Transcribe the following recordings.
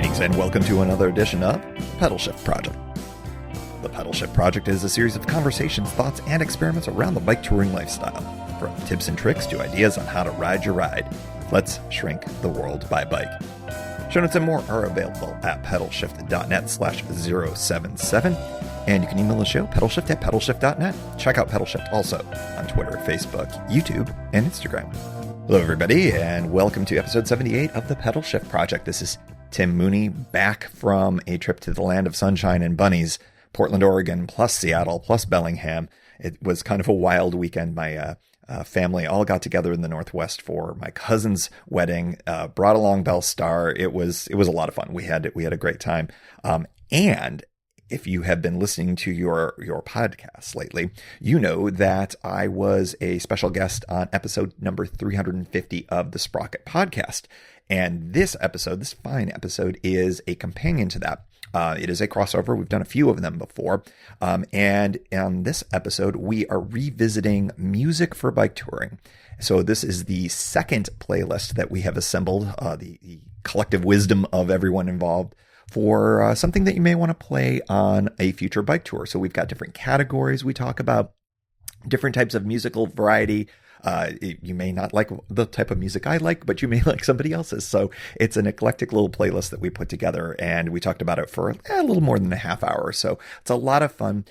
Greetings and welcome to another edition of the Pedalshift Project. The Pedalshift Project is a series of conversations, thoughts, and experiments around the bike touring lifestyle. From tips and tricks to ideas on how to ride your ride, let's shrink the world by bike. Show notes and more are available at pedalshift.net/077, and you can email the show, pedalshift@pedalshift.net. Check out Pedalshift also on Twitter, Facebook, YouTube, and Instagram. Hello, everybody, and welcome to episode 78 of the Pedalshift Project. This is Tim Mooney, back from a trip to the land of sunshine and bunnies, Portland, Oregon, plus Seattle, plus Bellingham. It was kind of a wild weekend. My family all got together in the Northwest for my cousin's wedding, brought along Bell Star. It was a lot of fun. We had a great time. And if you have been listening to your podcasts lately, you know that I was a special guest on episode number 350 of the Sprocket podcast. And this fine episode, is a companion to that. It is a crossover. We've done a few of them before. And on this episode, we are revisiting music for bike touring. So this is the second playlist that we have assembled, the collective wisdom of everyone involved, for something that you may want to play on a future bike tour. So we've got different categories we talk about, different types of musical variety. You may not like the type of music I like, but you may like somebody else's. So it's an eclectic little playlist that we put together, and we talked about it for a little more than a half hour. So it's a lot of fun.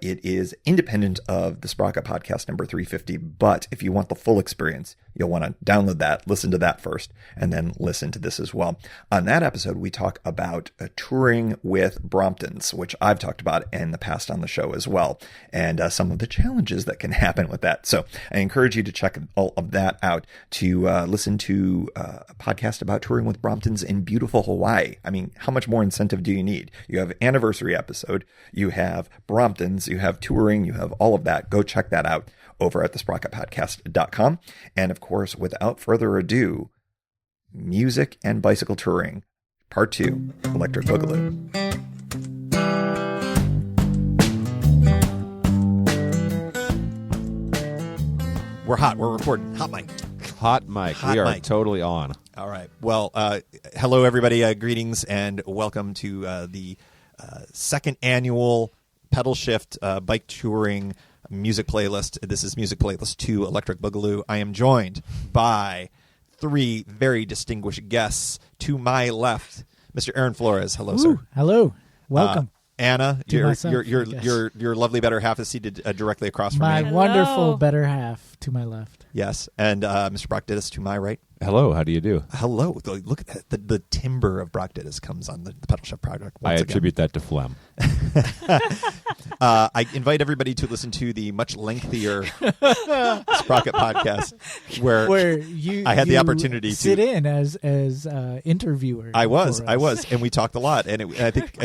It is independent of the Sprocket podcast number 350, but if you want the full experience, you'll want to download that, listen to that first, and then listen to this as well. On that episode, we talk about touring with Bromptons, which I've talked about in the past on the show as well, and some of the challenges that can happen with that. So I encourage you to check all of that out, to listen to a podcast about touring with Bromptons in beautiful Hawaii. I mean, how much more incentive do you need? You have anniversary episode, you have Bromptons, you have touring, you have all of that. Go check that out over at thesprocketpodcast.com. And of course, without further ado, music and bicycle touring, part 2, Electric Boogaloo. We're hot. We're recording. Hot mic. Hot mic. We are totally on. All right. Well, hello, everybody. Greetings and welcome to the second annual Pedalshift bike touring music playlist. This is music playlist 2, Electric Boogaloo. I am joined by 3 very distinguished guests. To my left, Mr. Aaron Flores. Hello, sir. Hello. Welcome. Anna, your lovely better half is seated directly across from me. My wonderful better half to my left. Yes, and Mr. Brocktidis to my right. Hello, how do you do? Hello. Look at that. The timbre of Brocktidis comes on the Pedalshift Project. I attribute that to phlegm. I invite everybody to listen to the much lengthier Sprocket podcast, where I had the opportunity to sit in as interviewer. I was, and we talked a lot. And I think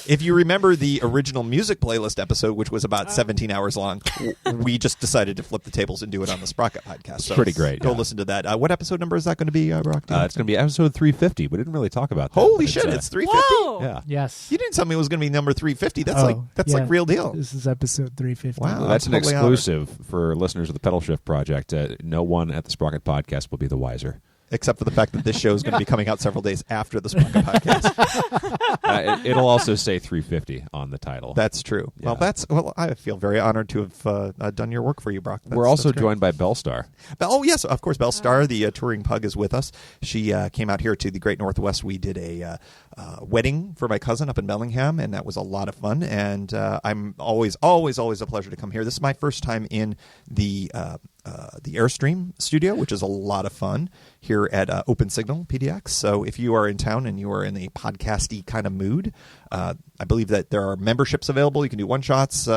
if you remember the original music playlist episode, which was about 17 hours long, we just decided to flip the tables and do it on the Sprocket podcast. So pretty great. Go listen to that. What episode number is that going to be, Brock? It's going to be episode 350. We didn't really talk about that. Holy shit, it's 350? Whoa. Yeah. Yes. You didn't tell me it was going to be number 350. That's like real deal. This is episode 350. Wow. That's an totally exclusive for listeners of the Pedalshift Project. No one at the Sprocket Podcast will be the wiser. Except for the fact that this show is going to be coming out several days after the Sprocket podcast. It'll also say 350 on the title. That's true. Yeah. Well, I feel very honored to have done your work for you, Brock. We're also joined by Bellstar. Oh, yes, of course. Bellstar, the touring pug, is with us. She came out here to the Great Northwest. We did a wedding for my cousin up in Bellingham, and that was a lot of fun. And I'm always a pleasure to come here. This is my first time in the Airstream studio, which is a lot of fun here at Open Signal PDX. So if you are in town and you are in a podcasty kind of mood, I believe that there are memberships available. You can do one-shots.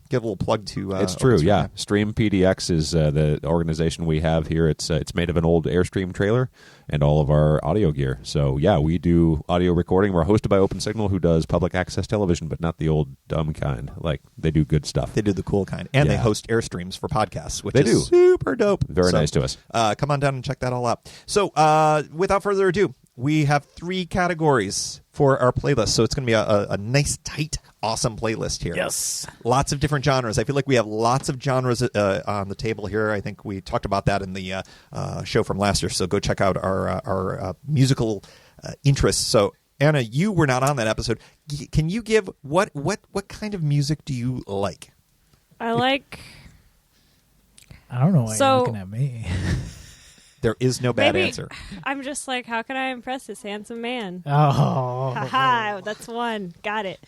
Give a little plug to it's true, yeah. Stream PDX is the organization we have here. It's made of an old Airstream trailer and all of our audio gear. So, yeah, we do audio recording. We're hosted by Open Signal, who does public access television, but not the old dumb kind. Like, they do good stuff. They do the cool kind. And they host Airstreams for podcasts, which is super dope. Very nice to us. Come on down and check that all out. So, without further ado, we have 3 categories for our playlist. So it's going to be a nice, tight, awesome playlist here. Yes. Lots of different genres. I feel like we have lots of genres on the table here. I think we talked about that in the show from last year. So go check out our musical interests. So Anna, you were not on that episode. Can you give what kind of music do you like? I don't know why you're looking at me. There is no bad Maybe answer. I'm just like, how can I impress this handsome man? Oh. Haha, that's one. Got it.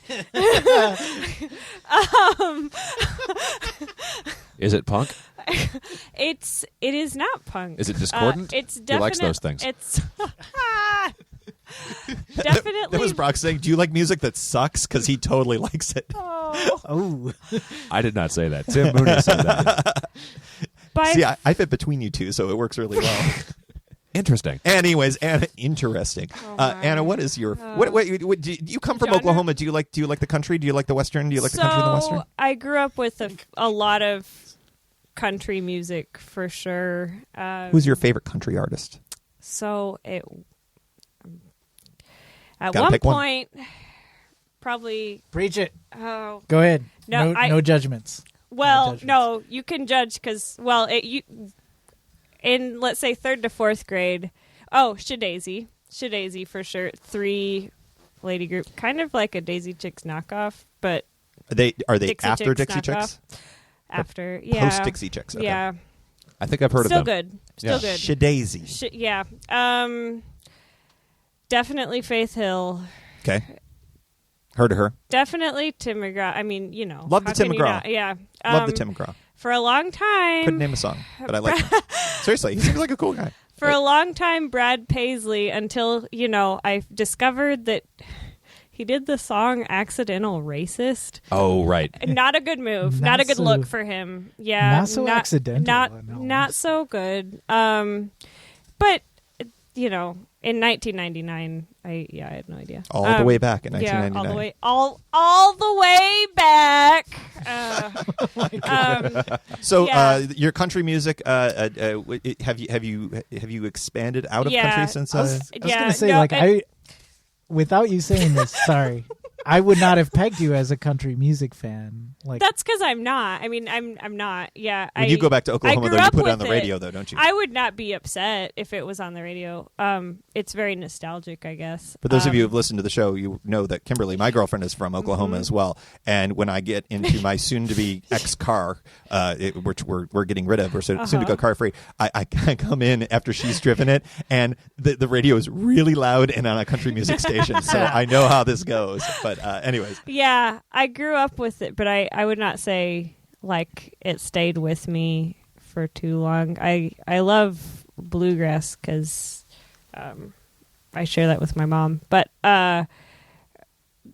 Is it punk? It is not punk. Is it discordant? It's He definitely likes those things. It's definitely. That was Brock saying, do you like music that sucks? Because he totally likes it. Oh. I did not say that. Tim Mooney said that. See, I fit between you two, so it works really well. Interesting. Anyways, Anna, interesting. Anna, what is your what do you come from genre? Oklahoma? Do you like the country? Do you like the western? Do you like the country and the western? I grew up with a lot of country music for sure. Who's your favorite country artist? So at Gotta one pick one. point, probably. Preach it. Oh, Go ahead. No, No judgments. well, judgments. no, you can judge because in let's say 3rd to 4th grade. Oh, Shadaisy for sure. 3 lady group, kind of like a Daisy Chicks knockoff, but Are they Dixie after Chicks Dixie knockoff. Chicks? After, yeah, Post Dixie Chicks. Okay. yeah, I think I've heard still of them. good, still good. Shadaisy. Yeah, definitely Faith Hill. Okay. Heard of her. Definitely Tim McGraw. I mean, you know, Love the how Tim can you McGraw. not? Yeah, Love the Tim McGraw. For a long time, Couldn't name a song, but I like him. Seriously, he seems like a cool guy. For a long time, Brad Paisley, until, I discovered that he did the song Accidental Racist. Oh, right. Not a good move. Not a good look for him. Yeah. Not so accidental. Not so good. But, in 1999, I had no idea. All the way back in Yeah, 1999. all the way back. So, yeah. your country music, have you expanded out of Yeah. country since? I was Yeah, going to say, no, without you saying this, sorry, I would not have pegged you as a country music fan. That's because I'm not. I mean, I'm not. Yeah. When you go back to Oklahoma, though, you put it on the with radio, though, don't you? I would not be upset if it was on the radio. It's very nostalgic, I guess. For those of you who've listened to the show, you know that Kimberly, my girlfriend, is from Oklahoma as well. And when I get into my soon-to-be ex-car, we're getting rid of, we're soon to go car-free, I come in after she's driven it, and the radio is really loud and on a country music station. So I know how this goes. But anyways. Yeah, I grew up with it, but I would not say, it stayed with me for too long. I love bluegrass because I share that with my mom. But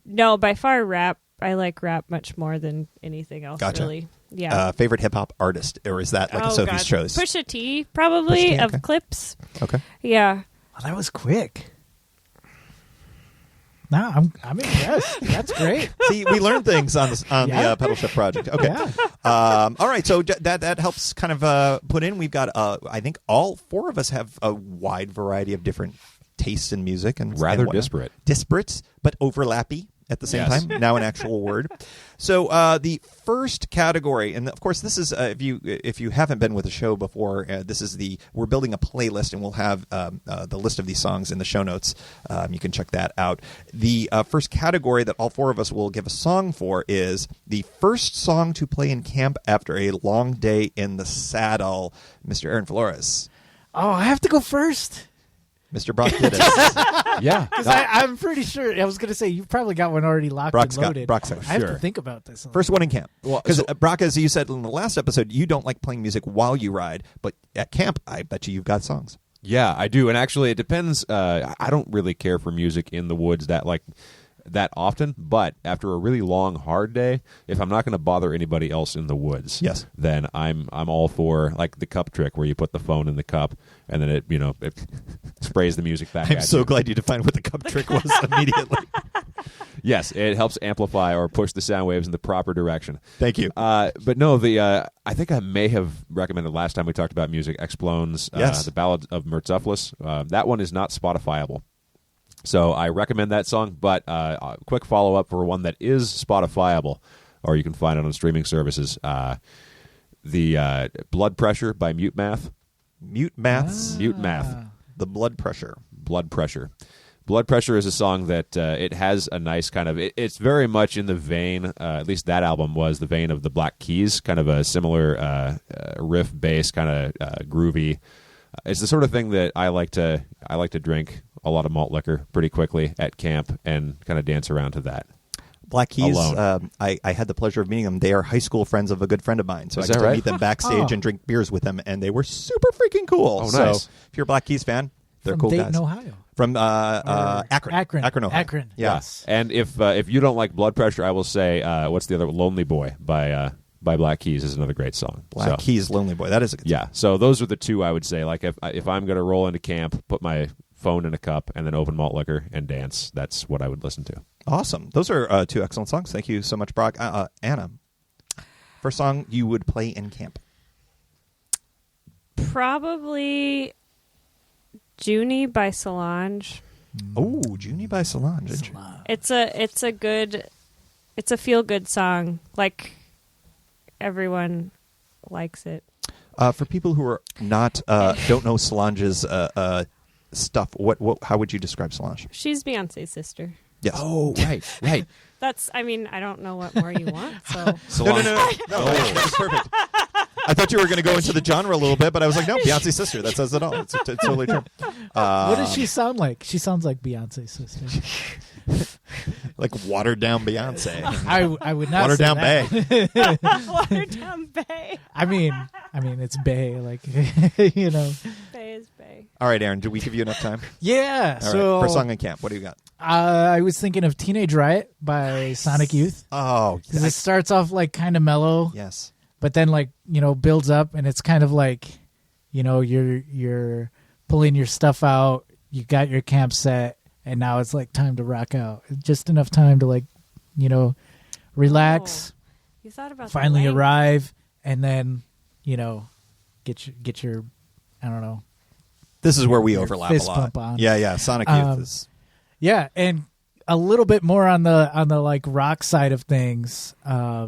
no, by far rap. I like rap much more than anything else, Gotcha. really. Yeah. Favorite hip-hop artist, or is that like a Sophie's Choice? Pusha T, probably, Pusha T, of okay. Clips. Okay. Yeah. Well, that was quick. No, I'm impressed. That's great. See, we learn things on Yeah. the Pedal Shift project. Okay. Yeah. All right. So that helps kind of put in. We've got, I think all 4 of us have a wide variety of different tastes in music. And Rather and disparate. Disparate, but overlappy at the same Yes. time. Now an actual word. So the first category, and of course this is, if you haven't been with the show before, this is we're building a playlist, and we'll have the list of these songs in the show notes. You can check that out. The first category that all 4 of us will give a song for is the first song to play in camp after a long day in the saddle. Mr. Aaron Flores. Oh, I have to go first. Mr. Brock did it. Yeah. Because I'm pretty sure, I was going to say, you've probably got one already locked Brock's and got- loaded. Brock's got- I have sure. to think about this. First one in camp. Well, Because so- Brock, as you said in the last episode, you don't like playing music while you ride, but at camp, I bet you've got songs. Yeah, I do. And actually, it depends. I don't really care for music in the woods that often, but after a really long, hard day, if I'm not going to bother anybody else in the woods, Yes. then I'm all for the cup trick where you put the phone in the cup and then it sprays the music back. I'm at so you. glad you defined what the cup trick was immediately. Yes, it helps amplify or push the sound waves in the proper direction. Thank you. But no, I think I may have recommended last time we talked about music, Explone's Yes. The Ballad of Murtzuphlus. That one is not Spotifyable. So I recommend that song, but a quick follow-up for one that is Spotifyable, or you can find it on streaming services. The Blood Pressure by Mute Math. Mute Maths, Mute Math. the blood pressure. Blood Pressure. Blood Pressure is a song that it has a nice kind of... It's very much in the vein, at least that album was, the vein of the Black Keys, kind of a similar riff bass, kind of groovy. It's the sort of thing that I like to drink a lot of malt liquor pretty quickly at camp and kind of dance around to that. Black Keys, I had the pleasure of meeting them. They are high school friends of a good friend of mine. So Is I got that to right? meet them backstage and drink beers with them, and they were super freaking cool. Oh, nice. So if you're a Black Keys fan, they're From cool Dayton, guys. Ohio. From Akron. Akron, Ohio. Akron. Yeah. Yes. And if you don't like Blood Pressure, I will say, what's the other? Lonely Boy by Black Keys is another great song. Black Keys, Lonely Boy. That is a good song. Yeah, so those are the two I would say. Like if I'm going to roll into camp, put my phone in a cup, and then open malt liquor and dance, that's what I would listen to. Awesome. Those are two excellent songs. Thank you so much, Brock. Anna, first song you would play in camp? Probably Junie by Solange. Oh, Junie by Solange. It's a feel good song. Like everyone likes it. For people who are not don't know Solange's stuff, how would you describe Solange? She's Beyonce's sister. Yes. Oh, right. I don't know what more you want. So Solange. No, that was perfect. I thought you were going to go into the genre a little bit, but I was like, no, Beyonce's sister. That says it all. It's totally true. What does she sound like? She sounds like Beyonce's sister. Like watered down Beyonce. I would not Watered say down that. Bay. Watered Down Bay. I mean, it's Bay, like Bay is Bay. All right, Aaron, did we give you enough time? Yeah. All So right, first song in camp. What do you got? I was thinking of Teenage Riot by Sonic Youth. Oh, Because it starts off like kind of mellow, yes. but then like builds up, and it's kind of like you're pulling your stuff out, you got your camp set, and now it's like time to rock out. Just enough time to like relax, You thought about finally the length. arrive, and then get your I don't know. This is where we Your overlap a fist lot. pump on. Yeah. Sonic Youth is... Yeah, and a little bit more on the like rock side of things. I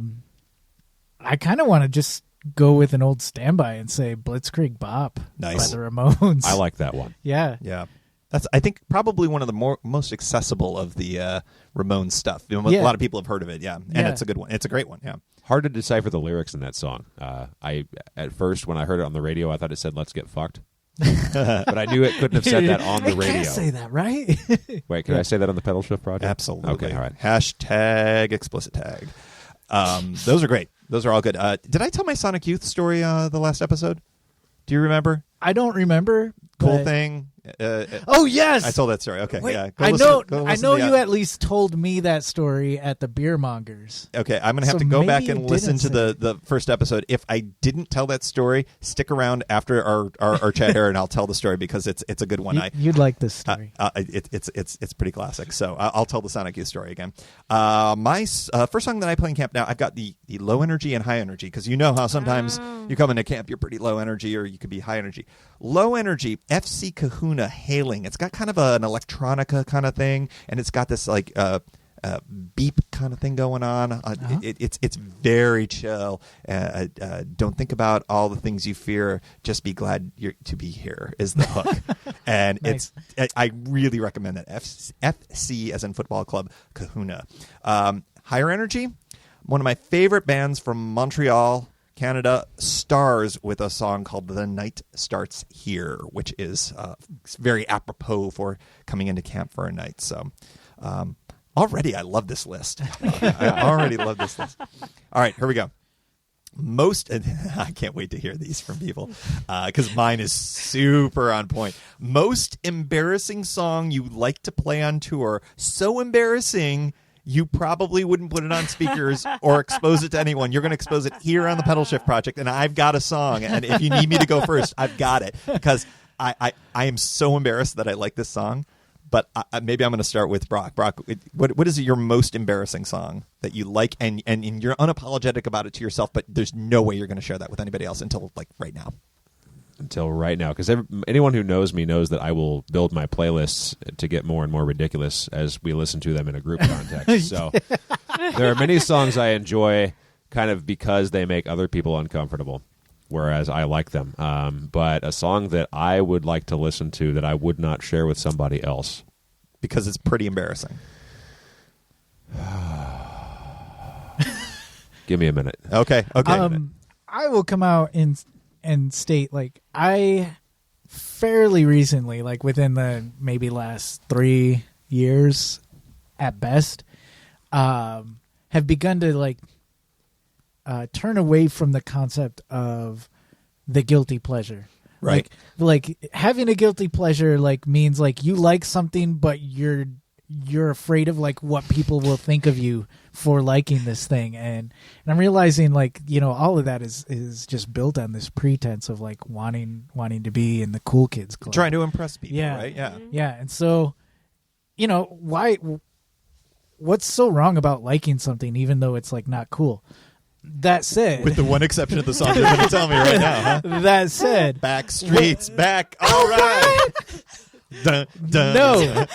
kind of want to just go with an old standby and say Blitzkrieg Bop Nice. by the Ramones. I like that one. Yeah. Yeah. That's, I think, probably one of the most accessible of the Ramones stuff. A Yeah. lot of people have heard of it, yeah. And Yeah. it's a good one. It's a great one, yeah. Hard to decipher the lyrics in that song. I at first when I heard it on the radio, I thought it said "Let's get fucked," but I knew it couldn't have said that on the It radio. can't say that, right? Wait, can I say that on the Pedalshift project? Absolutely. Okay, all right. Hashtag explicit tag. Those are great. Those are all good. Did I tell my Sonic Youth story the last episode? Do you remember? I don't remember. Cool but- thing. Oh yes, I told that story. Okay, Wait, yeah. I listen know. to I know the, you at least told me that story at the Beer Mongers. Okay, I'm going to have So to go maybe back you and listen to didn't the first episode. If I didn't tell that story, stick around after our chat here, and I'll tell the story because it's a good one. You'd like this story. It's pretty classic. So I'll tell the Sonic Youth story again. My first song that I play in camp now, I've got the low energy and high energy, because you know how sometimes you come into camp, you're pretty low energy, or you could be high energy. Low energy, FC Kahuna Hayling. It's got kind of an electronica kind of thing, and it's got this like beep kind of thing going on. It's very chill. Don't think about all the things you fear. Just be glad to be here is the hook. And Nice. I really recommend that. FC as in football club, Kahuna. Higher energy. One of my favorite bands from Montreal, Canada, stars with a song called The Night Starts Here, which is very apropos for coming into camp for a night. So already I love this list. I already love this list. All right, here we go. I can't wait to hear these from people because mine is super on point. Most embarrassing song you like to play on tour. So embarrassing you probably wouldn't put it on speakers or expose it to anyone. You're going to expose it here on the Pedalshift Project, and I've got a song. And if you need me to go first, I've got it, because I am so embarrassed that I like this song. But maybe I'm going to start with Brock. Brock, what is your most embarrassing song that you like, and you're unapologetic about it to yourself, but there's no way you're going to share that with anybody else until like right now? Until right now, because anyone who knows me knows that I will build my playlists to get more and more ridiculous as we listen to them in a group context. So there are many songs I enjoy kind of because they make other people uncomfortable, whereas I like them. But a song that I would like to listen to that I would not share with somebody else. because it's pretty embarrassing. Give me a minute. Okay. I will come out and state, like, I fairly recently, like within the maybe last 3 years at best, have begun to like turn away from the concept of the guilty pleasure. Right. Like having a guilty pleasure like means like you like something, but you're afraid of like what people will think of you for liking this thing, and I'm realizing like, you know, all of that is just built on this pretense of like wanting to be in the cool kids club, Trying to impress people, Yeah. right? Yeah. yeah. And so, you know, what's so wrong about liking something even though it's like not cool? That said, With the one exception of the song you're going to tell me right now, huh? that said, Back streets, back. All right. Dun, dun.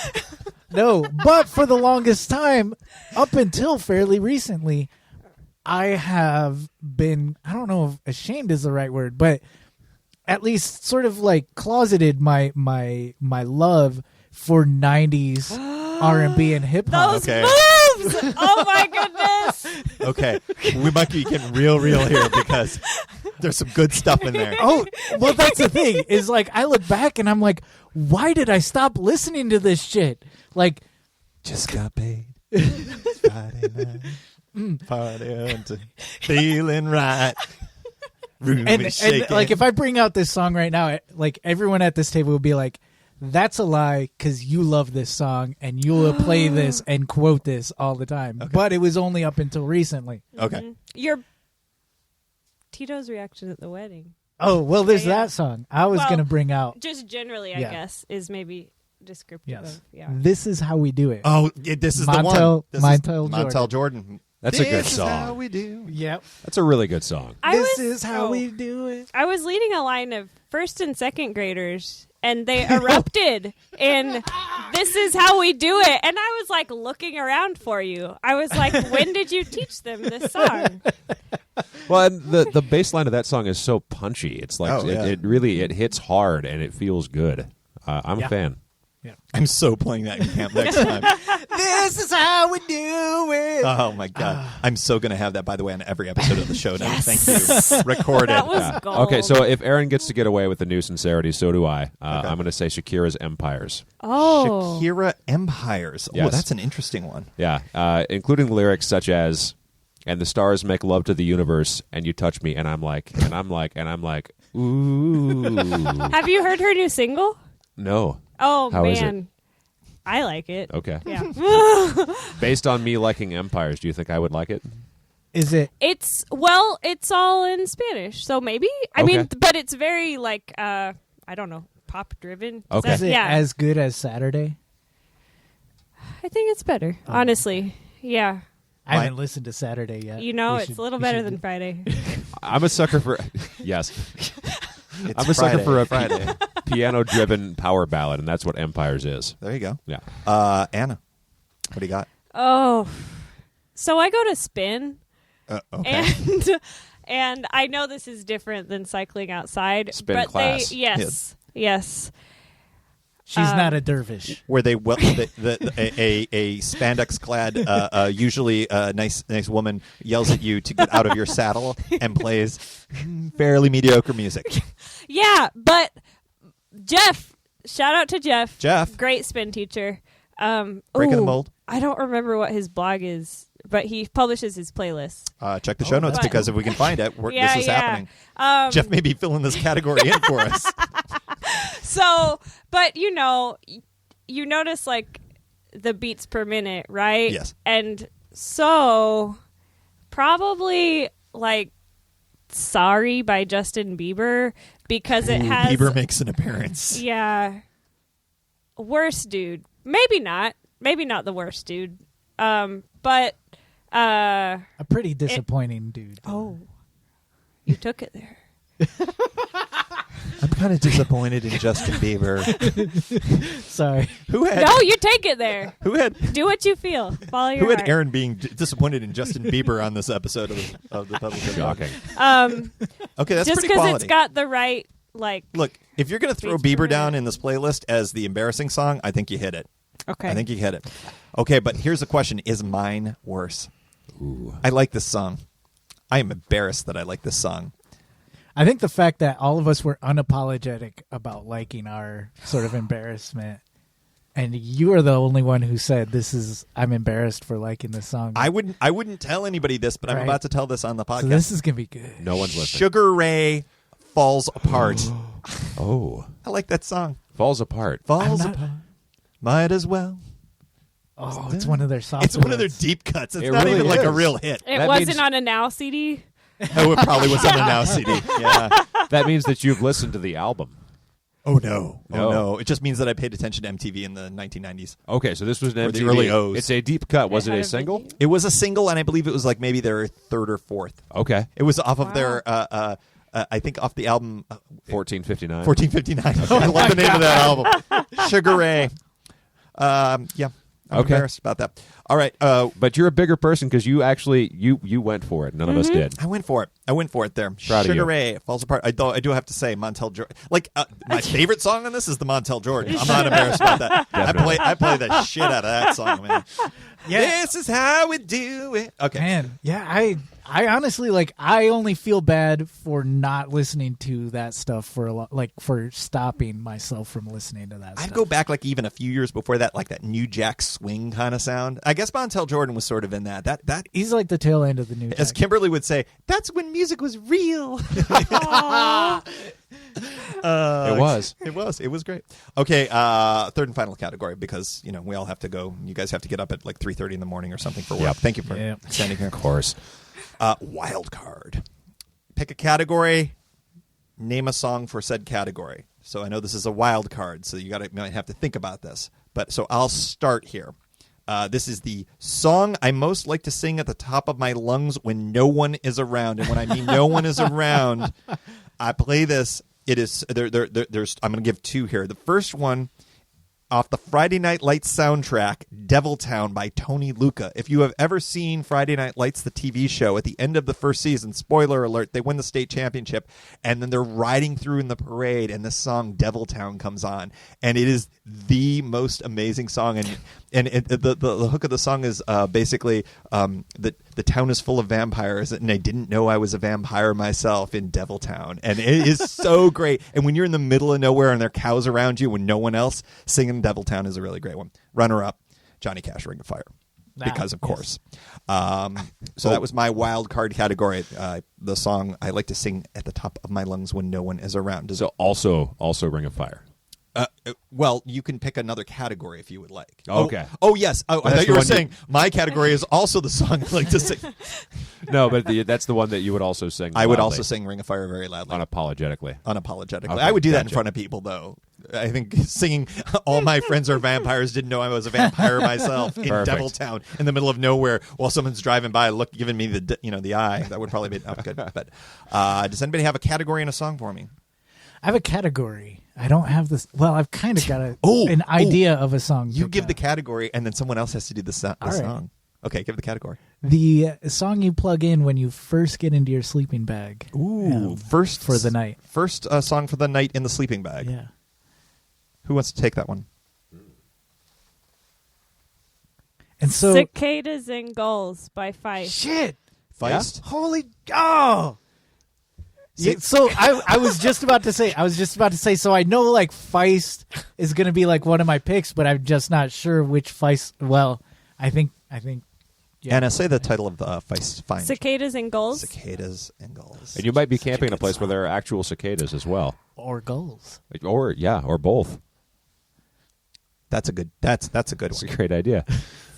No, but for the longest time, up until fairly recently, I have been, I don't know if ashamed is the right word, but at least sort of like closeted my love for 90s R&B and hip hop. Those Okay. moves! Oh my goodness! Okay. We might be getting real here because there's some good stuff in there. Oh, well, that's the thing, is like I look back and I'm like, why did I stop listening to this shit? Like, Just got paid. Friday night. Party until feeling right. Room and is shaking. like if I bring out this song right now, like everyone at this table would be like, that's a lie because you love this song and you will play this and quote this all the time. Okay. But it was only up until recently. Okay. Your Tito's reaction at the wedding. Oh, well, there's Yeah. that song I was Well, going to bring out. Just generally, I Yeah. guess, is maybe descriptive Yes. of, yeah. This is how we do it. Oh, yeah, this is the one. Montell- This Montell is Jordan. Montell Jordan. That's a good This is how song. we do. Yep. That's a really good song. This is how we do it. I was leading a line of first and second graders, and they erupted in "This is how we do it," and I was like looking around for you. I was like, "When did you teach them this song?" Well, and the bass line of that song is so punchy. It's like Oh, yeah. it really hits hard and it feels good. I'm Yeah. a fan. I'm so playing that in camp next time. This is how we do it. Oh, my God. I'm so going to have that, by the way, on every episode of the show now. Yes. Thank you. Recorded. That was Yeah. gold. Okay, so if Aaron gets to get away with the new sincerity, so do I. I'm going to say Shakira's Empires. oh, Shakira Empires. Oh, Yes. that's an interesting one. Yeah, including lyrics such as, "And the stars make love to the universe, and you touch me," and I'm like, ooh. have you heard her new single? No. Oh How is it? man, I like it. Okay. Yeah, Based on me liking Empires, do you think I would like it? Is it? it's all in Spanish, so maybe. I Okay. mean, but it's very like I don't know, pop driven. Okay. Is it yeah, as good as Saturday? I think it's better. Honestly, yeah. I haven't listened to Saturday yet. You know, We it's should- a little we better should than do- Friday. I'm a sucker for yes. It's I'm a sucker for a Friday. piano-driven power ballad, and that's what Empires is. There you go. Yeah. Anna, what do you got? Oh, so I go to spin, Okay. and I know this is different than cycling outside. Spin but class. Yes. She's not a dervish. Where they a spandex clad, usually nice woman yells at you to get out of your saddle and plays fairly mediocre music. Yeah, but Jeff, shout out to Jeff. Jeff. Great spin teacher. Breaking the mold. I don't remember what his blog is, but he publishes his playlists. Check the show notes but- because if we can find it, this is happening. Jeff may be filling this category in for us. So, but you notice like the beats per minute, right? Yes. And so probably like Sorry by Justin Bieber because it has Bieber makes an appearance. yeah. Worst dude. Maybe not the worst dude. But A pretty disappointing dude. oh. You took it there. I'm kind of disappointed in Justin Bieber. Sorry. Who had No, you take it there. Do what you feel. Follow your who had heart. Aaron being disappointed in Justin Bieber on this episode of the Pedal Shift? Shocking. Okay, that's Just pretty because quality. it's got the right like Look, if you're going to throw Beats per Bieber down minute. in this playlist as the embarrassing song, I think you hit it. Okay. I think you hit it. Okay, but here's the question. Is mine worse? Ooh. I like this song. I am embarrassed that I like this song. I think the fact that all of us were unapologetic about liking our sort of embarrassment, and you are the only one who said I'm embarrassed for liking this song. I wouldn't tell anybody this, but I'm Right. about to tell this on the podcast. So this is gonna be good. No one's listening. Sugar Ray Falls Apart. Oh. I like that song. Falls apart. Falls not- apart. Might as well. Oh, it's one of their songs. It's one of their deep cuts. It's It not really even like a is. real hit. It That wasn't means- on a Now CD. Oh, it probably was on a Now CD. Yeah. That means that you've listened to the album. Oh no. No. Oh no. It just means that I paid attention to MTV in the 1990s. Okay, so this was an Or the MTV. early O's. It's a deep cut. Was it had a a single? video. It was a single, and I believe it was like maybe their third or fourth. Okay. It was off of Wow. their, I think, off the album 1459. 1459. I love the name of that album. Sugar Ray. Yeah. I'm Okay. embarrassed about that. All right. But you're a bigger person because you actually you went for it. None of us did. I went for it. there. Proud of Sugar you. Ray Falls Apart. I do have to say, Montell Jordan. Like my favorite song on this is the Montell Jordan. I'm not embarrassed about that. I play the shit out of that song, man. Yeah. This is how we do it. Okay. Man, yeah, I honestly I only feel bad for not listening to that stuff for a lot, for stopping myself from listening to that I'd stuff. go back like even a few years before that, like that New Jack Swing kind of sound. I guess Montell Jordan was sort of in that. That He's like the tail end of the new. as Jack. Kimberly would say, that's when music was real. It was. It was great. Okay, third and final category because we all have to go. You guys have to get up at like 3:30 in the morning or something for work. Yep. Thank you for Yep. standing here. Of course. Wildcard. Pick a category. Name a song for said category. So I know this is a wild card, so you might have to think about this. But so I'll start here. This is the song I most like to sing at the top of my lungs when no one is around. And when I mean no one is around, I play this. It is there's. I'm going to give two here. The first one, off the Friday Night Lights soundtrack, Deviltown by Tony Lucca. If you have ever seen Friday Night Lights, the TV show, at the end of the first season, spoiler alert, they win the state championship, and then they're riding through in the parade, and the song Deviltown comes on, and it is the most amazing song. And the hook of the song is basically that the town is full of vampires, and I didn't know I was a vampire myself in Deviltown, and it is so great. And when you're in the middle of nowhere and there are cows around you, when no one else, singing Deviltown is a really great one. Runner up, Johnny Cash, Ring of Fire, because of course. So that was my wild card category. The song I like to sing at the top of my lungs when no one is around. So also Ring of Fire. Well, you can pick another category if you would like. Okay. Oh yes. I That's thought you the were one saying my category is also the song I like to sing. No, but that's the one that you would also sing. I would loudly, also sing Ring of Fire very loudly. unapologetically. Unapologetically. Okay, I would do that in gotcha. front of people, though. I think singing "All My Friends Are Vampires" didn't know I was a vampire myself in Perfect. Deviltown in the middle of nowhere while someone's driving by, giving me the eye. That would probably be not good. But does anybody have a category and a song for me? I have a category. I don't have this. Well, I've kind of got an idea of a song. You picked give the out. category, and then someone else has to do the All right. song. Okay, give the category. The song you plug in when you first get into your sleeping bag. Ooh, first for the night. First song for the night in the sleeping bag. Yeah. Who wants to take that one? And so Cicadas and Gulls by Feist. shit. Feist. Holy Yeah, so I was just about to say. So I know like Feist is going to be like one of my picks, but I'm just not sure which Feist. Well, I think. Yeah. Anna, say the title of the Feist. Fine. Cicadas and Gulls. Cicadas and gulls. And you might be Such a camping in a good place where song. there are actual cicadas as well, Or gulls. or both. That's a good. That's a good It's a one. great idea.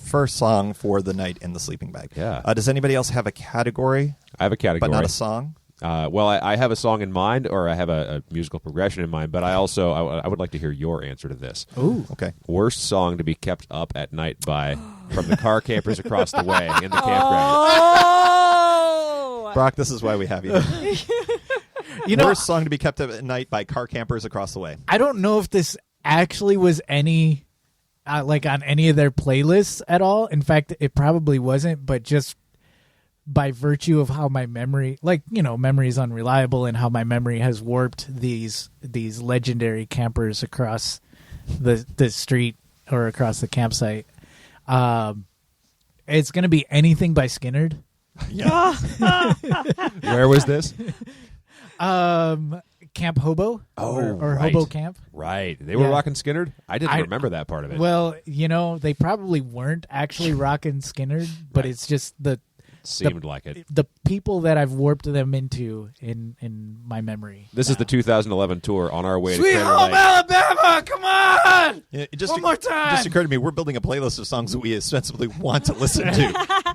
First song for the night in the sleeping bag. Yeah. Does anybody else have a category, I have a category, but not a song? Well, I have a song in mind, or I have a musical progression in mind, but I also I would like to hear your answer to this. Ooh. Okay. Worst song to be kept up at night by from the car campers across the way in the campground. Oh! Brock, this is why we have you. You know, Worst song to be kept up at night by car campers across the way. I don't know if this actually was any like on any of their playlists at all. In fact, it probably wasn't, but just by virtue of how my memory, memory is unreliable, and how my memory has warped these legendary campers across the street or across the campsite. It's going to be anything by Skynnard. Yeah. Where was this? Camp Hobo. or right. Hobo Camp. Right. They were Yeah. rocking Skynnard? I didn't remember that part of it. Well, they probably weren't actually rocking Skynnard, but it's just Seemed like it. the people that I've warped them into in my memory. This is the 2011 tour on our way Sweet to Crater Home, Lake. Alabama! Come on! Yeah, One more time! It just occurred to me, we're building a playlist of songs that we ostensibly want to listen to.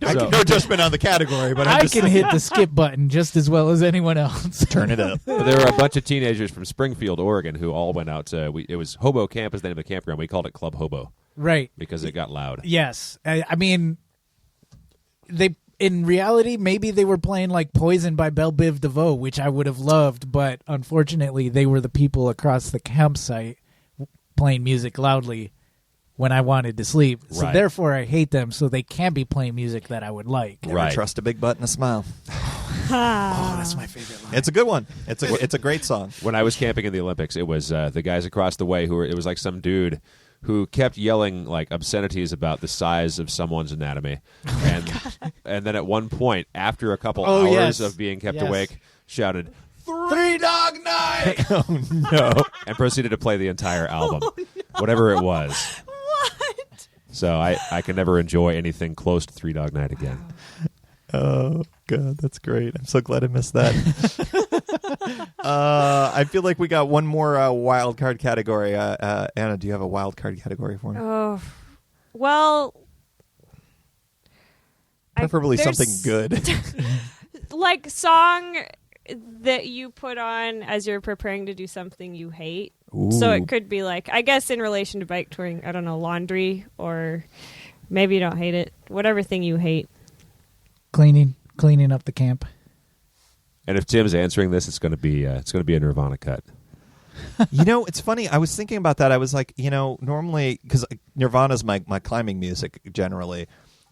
No judgment on the category, but I can hit the skip button just as well as anyone else. Turn it up. But there were a bunch of teenagers from Springfield, Oregon, who all went out to. It was Hobo Camp is the name of the campground. We called it Club Hobo Right. because it got loud. Yes. I mean, in reality, maybe they were playing like Poison by Belle Biv DeVoe, which I would have loved, but unfortunately, they were the people across the campsite playing music loudly when I wanted to sleep. So Right. therefore, I hate them, so they can't be playing music that I would like. Never Right. trust a big butt and a smile. Oh, that's my favorite line. It's a good one. It's a great song. When I was camping in the Olympics, it was the guys across the way it was like some dude who kept yelling like obscenities about the size of someone's anatomy, and then at one point, after a couple hours yes. of being kept Yes. awake, shouted Three Dog Night! Oh, no. and proceeded to play the entire album, whatever it was. What? So I can never enjoy anything close to Three Dog Night again. Oh, God, that's great. I'm so glad I missed that. I feel like we got one more wild card category. Anna, do you have a wild card category for me? Oh, well, Preferably there's- something good. like song that you put on as you're preparing to do something you hate. So it could be like, I guess in relation to bike touring, I don't know, laundry, or maybe you don't hate it. Whatever thing you hate. Cleaning up the camp. And if Tim's answering this, it's going to be a Nirvana cut. It's funny. I was thinking about that. I was like, normally, because Nirvana's my climbing music generally.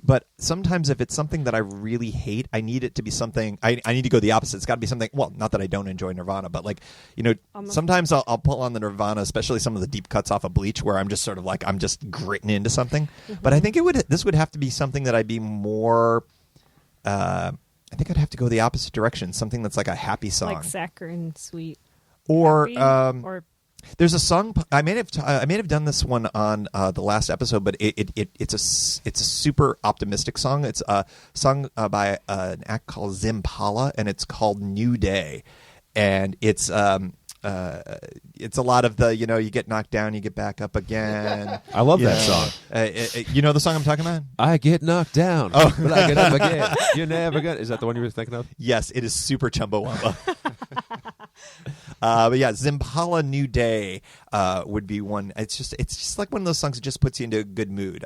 But sometimes if it's something that I really hate, I need it to be something, I need to go the opposite. It's got to be something, well, not that I don't enjoy Nirvana, but like, sometimes I'll pull on the Nirvana, especially some of the deep cuts off of Bleach, where I'm just sort of like, I'm just gritting into something. Mm-hmm. But I think this would have to be something that I'd be more, I think I'd have to go the opposite direction, something that's like a happy song. Like saccharine sweet. Or, Happy, or there's a song I may have done this one on the last episode, but it's a super optimistic song. It's a song by an act called Zimpala, and it's called New Day, and it's a lot of the you get knocked down, you get back up again. I love that song. You know the song I'm talking about? I get knocked down, but I get up again. You're never gonna. Is that the one you were thinking of? Yes, it is super Chumbawumba. But yeah, Zimpala New Day would be one. It's just like one of those songs that just puts you into a good mood.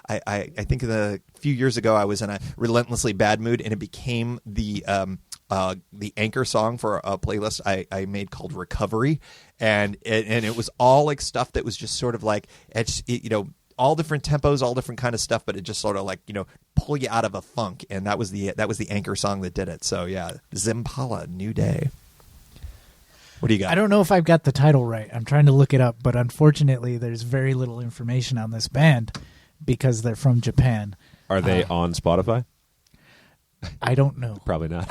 I think a few years ago I was in a relentlessly bad mood, and it became the anchor song for a playlist I made called Recovery, and it was all like stuff that was just sort of like all different tempos, all different kind of stuff, but it just sort of like pull you out of a funk, and that was the anchor song that did it. So yeah, Zimpala New Day. What do you got? I don't know if I've got the title right. I'm trying to look it up, but unfortunately, there's very little information on this band because they're from Japan. Are they on Spotify? I don't know. Probably not.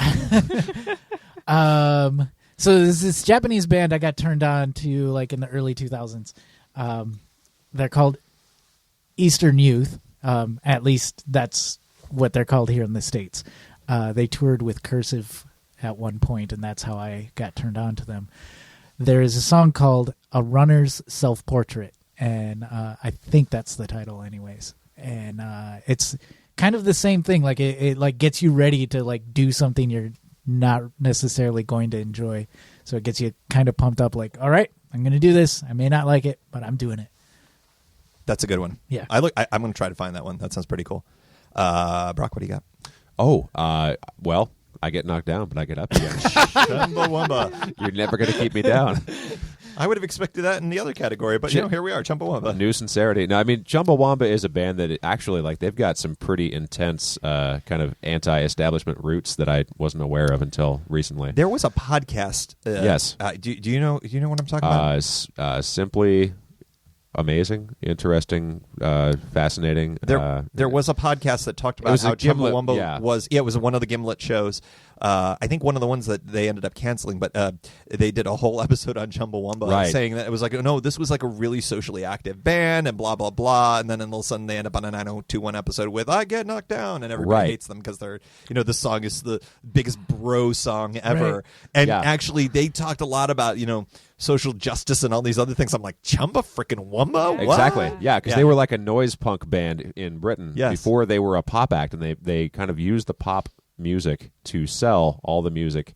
So this Japanese band I got turned on to like in the early 2000s. They're called Eastern Youth. At least that's what they're called here in the States. They toured with Cursive at one point, and that's how I got turned on to them. There is a song called A Runner's Self-Portrait, and I think that's the title anyways. And it's kind of the same thing. Like it like gets you ready to like do something you're not necessarily going to enjoy. So it gets you kind of pumped up like, all right, I'm going to do this. I may not like it, but I'm doing it. That's a good one. Yeah. I'm going to try to find that one. That sounds pretty cool. Brock, what do you got? Well, I get knocked down, but I get up again. Chumbawumba. You're never going to keep me down. I would have expected that in the other category, but here we are, Chumbawumba. New sincerity. No, I mean, Chumbawumba is a band that actually, like, they've got some pretty intense kind of anti-establishment roots that I wasn't aware of until recently. There was a podcast. Yes. Do you know what I'm talking about? Simply. amazing, interesting, fascinating. There was a podcast that talked about how Chumbawumba was. Yeah, it was one of the Gimlet shows. I think one of the ones that they ended up canceling, but they did a whole episode on Chumbawumba, saying that it was like, no, this was like a really socially active band and blah blah blah, and then all of a sudden they end up on a 9021 episode with "I Get Knocked Down," and everybody hates them because they're, this song is the biggest bro song ever, and actually they talked a lot about social justice and all these other things. I'm like, Chumba frickin' Wumba? Exactly. Yeah, because they were like a noise punk band in Britain before they were a pop act, and they kind of used the pop music to sell all the music.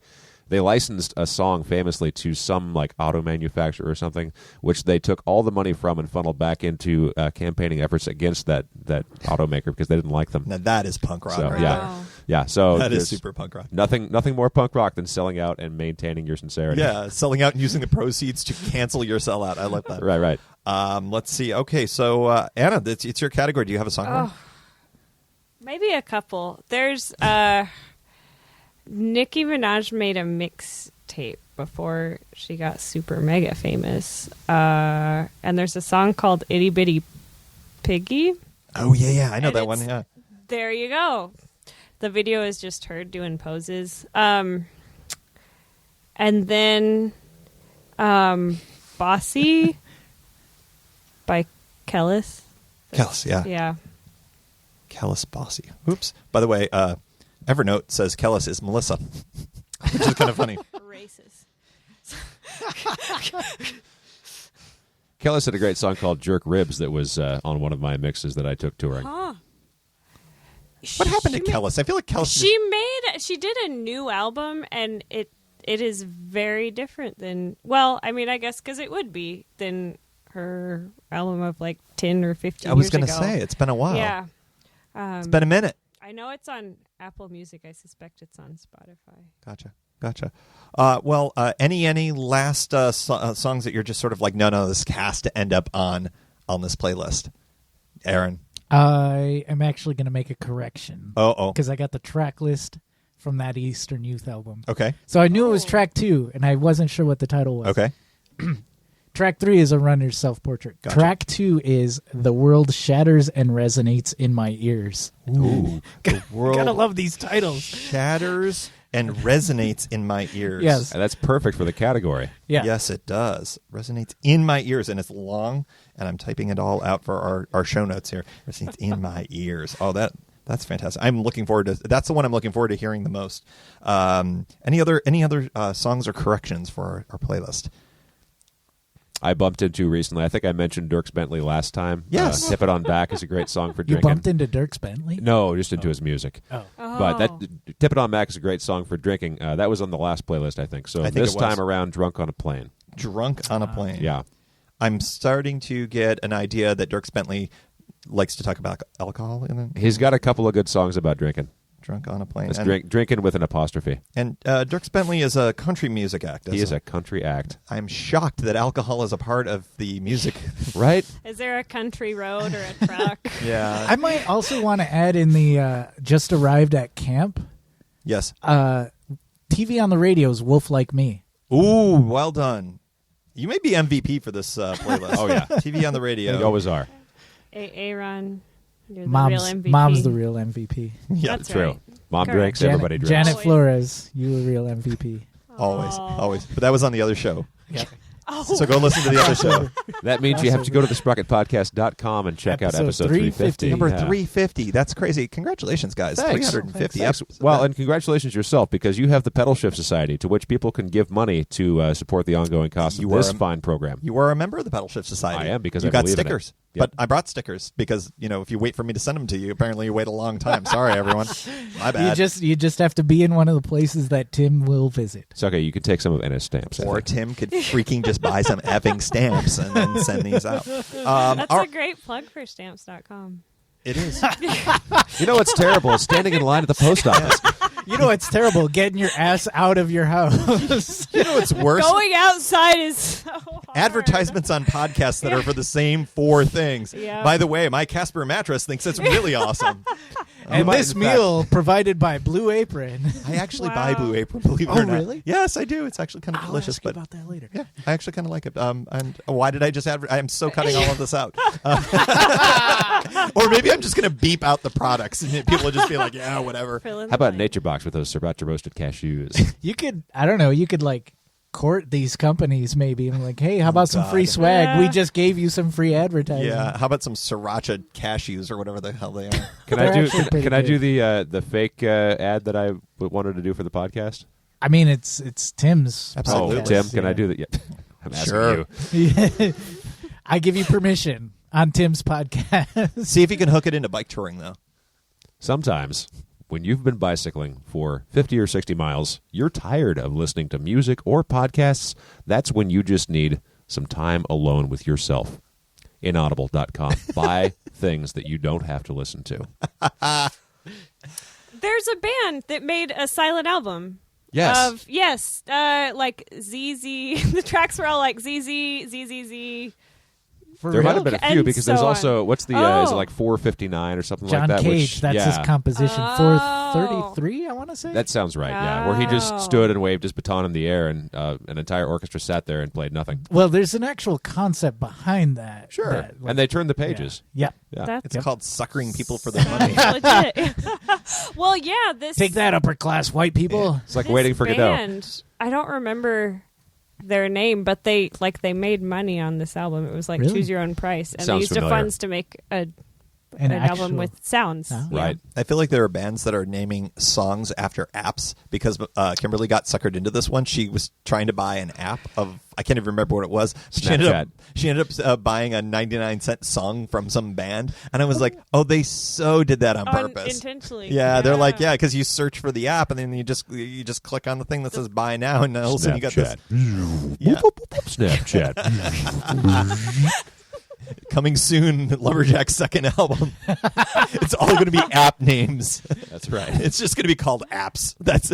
They licensed a song famously to some like auto manufacturer or something, which they took all the money from and funneled back into campaigning efforts against that automaker because they didn't like them. Now that is punk rock, right there. Yeah, so that is super punk rock. Nothing more punk rock than selling out and maintaining your sincerity. Yeah, selling out and using the proceeds to cancel your sellout. I love that. Right. Let's see. Okay, so Anna, it's your category. Do you have a song? Maybe a couple. There's Nicki Minaj made a mixtape before she got super mega famous, and there's a song called "Itty Bitty Piggy." Oh yeah, I know that one. Yeah, there you go. The video is just her doing poses, and then "Bossy" by Kelis. Kelis, yeah. Kelis Bossy. Oops. By the way, Evernote says Kelis is Melissa, which is kind of funny. Racist. Kelis had a great song called "Jerk Ribs" that was on one of my mixes that I took touring. What happened to Kelis? I feel like Kelis. She did a new album, and it is very different than. Well, I mean, I guess because it would be than her album of like 10 or 15 years ago. I was going to say it's been a while. Yeah. It's been a minute. I know it's on Apple Music. I suspect it's on Spotify. Gotcha. Any last songs that you're just sort of like, no, this has to end up on this playlist? Aaron? I am actually going to make a correction. Because I got the track list from that Eastern Youth album. Okay. So I knew it was track 2, and I wasn't sure what the title was. Okay. Track 3 is A Runner's Self-Portrait. Gotcha. Track 2 is The World Shatters and Resonates in My Ears. Ooh. The world Gotta love these titles. Shatters and resonates in my ears. Yes. And that's perfect for the category. Yeah. Yes, it does. Resonates in my ears, and it's long, and I'm typing it all out for our show notes here. Resonates in my ears. Oh, that's fantastic. I'm looking forward to. That's the one I'm looking forward to hearing the most. Any other songs or corrections for our playlist? I bumped into recently. I think I mentioned Dierks Bentley last time. Yes. Tip It On Back is a great song for You drinking. bumped into Dierks Bentley? No, just into his music. Oh. But Tip It On Back is a great song for drinking. That was on the last playlist, I think. So this time around, Drunk on a Plane. Drunk on a Plane. Yeah. I'm starting to get an idea that Dierks Bentley likes to talk about alcohol. He's got a couple of good songs about drinking. Drunk on a Plane. It's drinking with an apostrophe. And Dierks Bentley is a country music act. He is a country act. I'm shocked that alcohol is a part of the music. Right? Is there a country road or a truck? Yeah. I might also want to add in the just arrived at camp. Yes. TV on the radio's Wolf Like Me. Ooh, well done. You may be MVP for this playlist. Oh, yeah. TV on the radio. You always are. Aaron. You're the Mom's, real MVP. Mom's the real MVP. Yeah, That's True. right. Mom Correct. drinks, everybody drinks. Janet Always. Flores, you a real MVP. always. But that was on the other show. Yeah. Oh. So go listen to the other show. That means you have to go to thesprocketpodcast.com and check out episode 350. Number Yeah. 350. That's crazy. Congratulations, guys. Thanks. 350 Thanks. episodes. Well, and congratulations yourself, because you have the Pedalshift Society, to which people can give money to support the ongoing cost of this fine program. You are a member of the Pedalshift Society. I am, because you I got believe in it. stickers. Yep. But I brought stickers because, if you wait for me to send them to you, apparently you wait a long time. Sorry, everyone. My bad. You just have to be in one of the places that Tim will visit. It's okay. You can take some of Ennis stamps. I Or think. Tim could freaking just buy some effing stamps and then send these out. That's a great plug for stamps.com. It is. You know what's terrible? Standing in line at the post office. You know it's terrible getting your ass out of your house. You know what's worse? Going outside is so hard. Advertisements on podcasts that are for the same 4 things. Yeah. By the way, my Casper mattress thinks it's really awesome. And might, this in fact- meal provided by Blue Apron. I actually Wow. buy Blue Apron, believe it Oh, or not. really? Yes, I do. It's actually kind of I'll delicious. ask you But about that later. yeah, I actually kind of like it. And why did I just I'm so cutting all of this out. Or maybe I'm just going to beep out the products and people will just be like, yeah, whatever. Fill in How the about blank. Nature Box with those sriracha roasted cashews? You could, I don't know, you could like court these companies maybe and like, hey, how about some free God. swag? Yeah. We just gave you some free advertising. Yeah, how about some sriracha cashews or whatever the hell they are? Can They're I do? actually pretty Can I do good. the fake ad that I wanted to do for the podcast? I mean, it's Tim's. Absolutely. Oh, podcast, Tim, can I yeah. do that? Yeah. I'm asking Sure. you. I give you permission on Tim's podcast. See if you can hook it into bike touring, though. Sometimes, when you've been bicycling for 50 or 60 miles, you're tired of listening to music or podcasts. That's when you just need some time alone with yourself. Inaudible.com. Buy things that you don't have to listen to. There's a band that made a silent album. Yes. Like ZZ. The tracks were all like ZZ. For There might real? have been a few And because so there's on. also, what's the, is it Oh. like 459 or something John like that? Cage, which, that's yeah, his composition. Oh. 433, I want to say. That sounds right, yeah. Where he just Oh. stood and waved his baton in the air and an entire orchestra sat there and played nothing. Well, there's an actual concept behind that. Sure. that, like, And they turned the pages. Yeah. Yeah. That's It's called suckering people for their money. legit. Well, yeah, this Take that, upper class white people. It's like this waiting for Godot. band, I don't remember their name, but they made money on this album. It was like Really? choose your own price, and they Sounds used familiar. the funds to make An an actual album with sounds. Oh. Yeah. Right. I feel like there are bands that are naming songs after apps because Kimberly got suckered into this one. She was trying to buy an app of, I can't even remember what it was. She ended up buying a 99-cent song from some band. And I was like, oh, they so did that on purpose. Intentionally. Yeah, they're like, yeah, because you search for the app and then you just click on the thing that says buy now, and all of a sudden you got this. Yeah. Snapchat. Coming soon, Lumberjack's second album. It's all going to be app names. That's right. It's just going to be called Apps. That's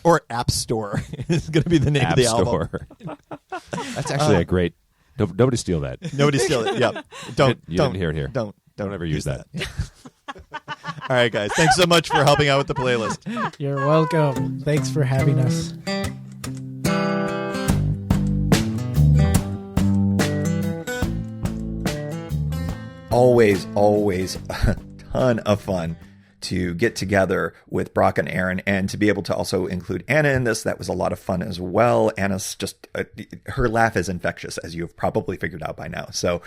or App Store. It's going to be the name App of the Store. album. That's actually a great. Nobody steal that. Nobody steal it. Yep. Don't. You don't didn't hear it here. Don't ever use that. All right, guys. Thanks so much for helping out with the playlist. You're welcome. Thanks for having us. Always a ton of fun to get together with Brock and Aaron, and to be able to also include Anna in this. That was a lot of fun as well. Anna's just, her laugh is infectious, as you've probably figured out by now. So,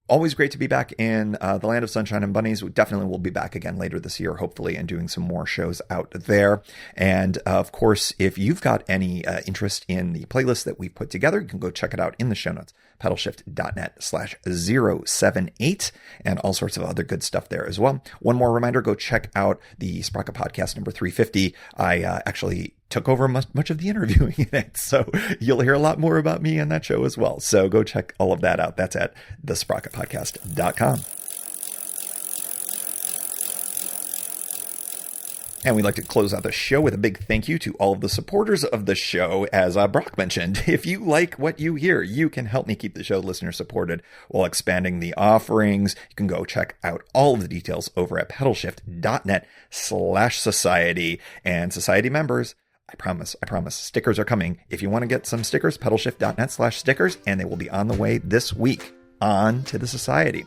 always great to be back in the land of sunshine and bunnies. We definitely will be back again later this year, hopefully, and doing some more shows out there. And of course, if you've got any interest in the playlist that we put together, you can go check it out in the show notes, pedalshift.net/078, and all sorts of other good stuff there as well. One more reminder, go check out the Sprocket podcast number 350. I actually took over much of the interviewing in it, so you'll hear a lot more about me on that show as well. So go check all of that out. That's at thesprocketpodcast.com. And we'd like to close out the show with a big thank you to all of the supporters of the show. As Brock mentioned, if you like what you hear, you can help me keep the show listener supported while expanding the offerings. You can go check out all of the details over at pedalshift.net/society. And society members, I promise, stickers are coming. If you want to get some stickers, pedalshift.net/stickers, and they will be on the way this week. On to the society.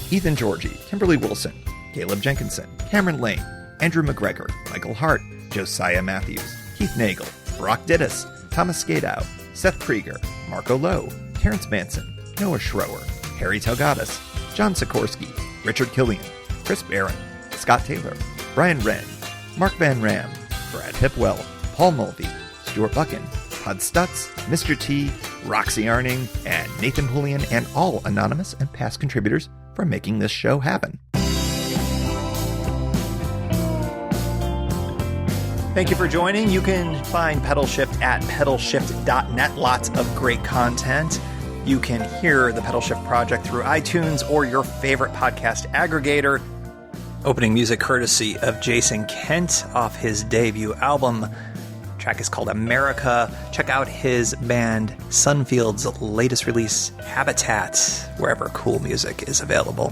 Ethan Georgie, Kimberly Wilson, Caleb Jenkinson, Cameron Lane, Andrew McGregor, Michael Hart, Josiah Matthews, Keith Nagel, Brock Dittis, Thomas Skadow, Seth Krieger, Marco Lowe, Terrence Manson, Noah Schroer, Harry Telgadas, John Sikorsky, Richard Killian, Chris Barron, Scott Taylor, Brian Wren, Mark Van Ram, Brad Hipwell, Paul Mulvey, Stuart Buchan, Todd Stutz, Mr. T, Roxy Arning, and Nathan Pullian, and all anonymous and past contributors for making this show happen. Thank you for joining. You can find Pedalshift at pedalshift.net. Lots of great content. You can hear the Pedalshift project through iTunes or your favorite podcast aggregator. Opening music courtesy of Jason Kent off his debut album. The track is called America. Check out his band Sunfield's latest release, Habitat, wherever cool music is available.